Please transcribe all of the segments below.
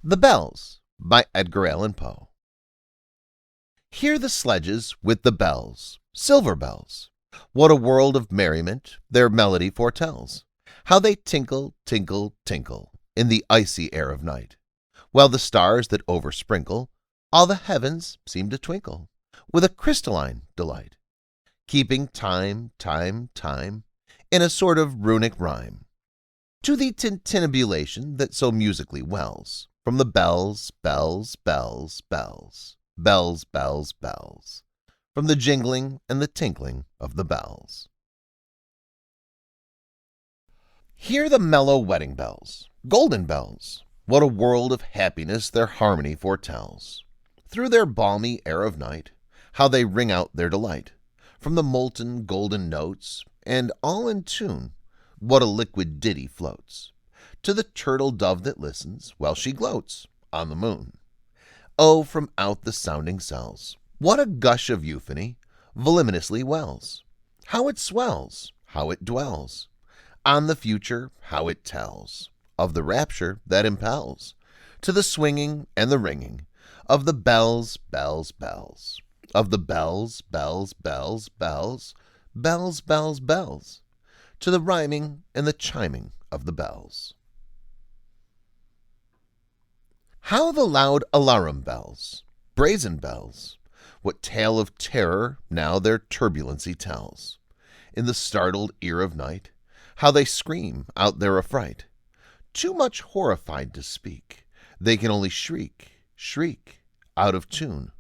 The Bells by Edgar Allan Poe. Hear the sledges with the bells, silver bells. What a world of merriment their melody foretells! How they tinkle, tinkle, tinkle in the icy air of night, while the stars that oversprinkle all the heavens seem to twinkle with a crystalline delight, keeping time, time, time in a sort of runic rhyme to the tintinnabulation that so musically wells from the bells, bells, bells, bells, bells, bells, bells, from the jingling and the tinkling of the bells. Hear the mellow wedding bells, golden bells. What a world of happiness their harmony foretells. Through their balmy air of night, how they ring out their delight, from the molten golden notes, and all in tune, what a liquid ditty floats, to the turtle dove that listens while she gloats on the moon. Oh, from out the sounding cells, what a gush of euphony voluminously wells! How it swells, how it dwells on the future, how it tells of the rapture that impels to the swinging and the ringing of the bells, bells, bells, of the bells, bells, bells, bells, bells, bells, bells, to the rhyming and the chiming of the bells. How the loud alarum bells, brazen bells, what tale of terror now their turbulency tells, in the startled ear of night, how they scream out their affright, too much horrified to speak, they can only shriek, shriek, out of tune,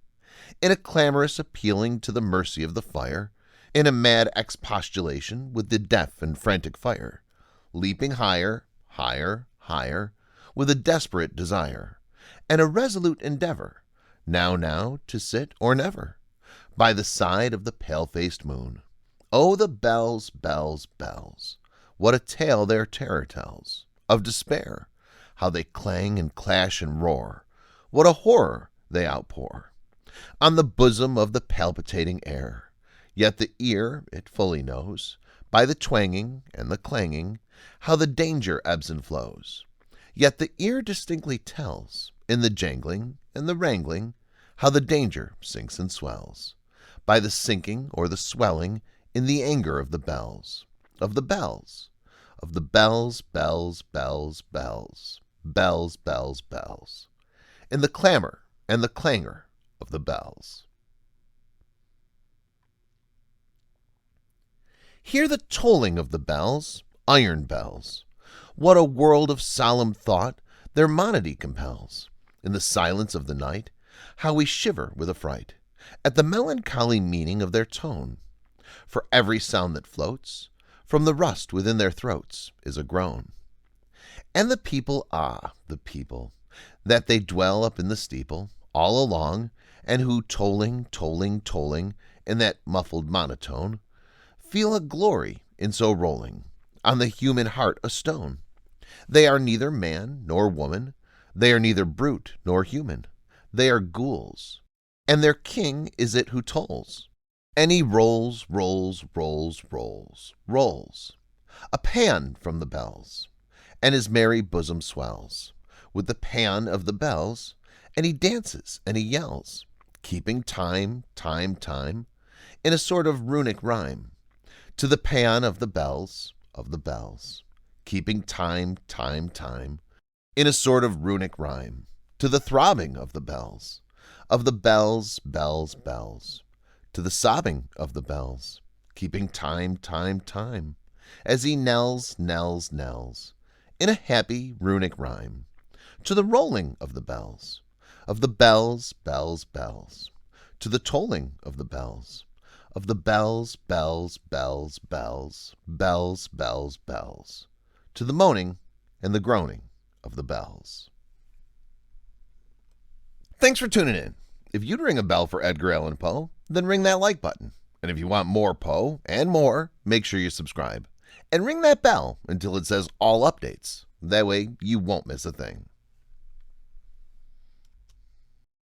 in a clamorous appealing to the mercy of the fire, in a mad expostulation with the deaf and frantic fire, leaping higher, higher, higher, with a desperate desire, and a resolute endeavor, now, to sit or never, by the side of the pale-faced moon. Oh, the bells, bells, bells, what a tale their terror tells, of despair, how they clang and clash and roar, what a horror they outpour on the bosom of the palpitating air. Yet the ear, it fully knows, by the twanging and the clanging, how the danger ebbs and flows. Yet the ear distinctly tells, in the jangling and the wrangling, how the danger sinks and swells, by the sinking or the swelling in the anger of the bells, of the bells, of the bells, bells, bells, bells, bells, bells, bells, in the clamor and the clangor of the bells. Hear the tolling of the bells, iron bells. What a world of solemn thought their monody compels. In the silence of the night, how we shiver with affright at the melancholy meaning of their tone. For every sound that floats from the rust within their throats is a groan. And the people, the people, that they dwell up in the steeple, all along, and who tolling, tolling, tolling, in that muffled monotone, feel a glory in so rolling on the human heart a stone. They are neither man nor woman, they are neither brute nor human, they are ghouls, and their king is it who tolls. And he rolls, rolls, rolls, rolls, rolls, a pan from the bells, and his merry bosom swells with the pan of the bells, and he dances and he yells, keeping time, time, time, in a sort of runic rhyme, to the pan of the bells, keeping time, time, time, in a sort of runic rhyme, to the throbbing of the bells, bells, bells, to the sobbing of the bells, keeping time, time, time, as he knells, knells, knells, in a happy runic rhyme, to the rolling of the bells, bells, bells, to the tolling of the bells, bells, bells, bells, bells, bells, bells, bells, to the moaning and the groaning of the bells. Thanks for tuning in. If you'd ring a bell for Edgar Allan Poe, then ring that like button. And if you want more Poe and more, make sure you subscribe. And ring that bell until it says all updates. That way you won't miss a thing.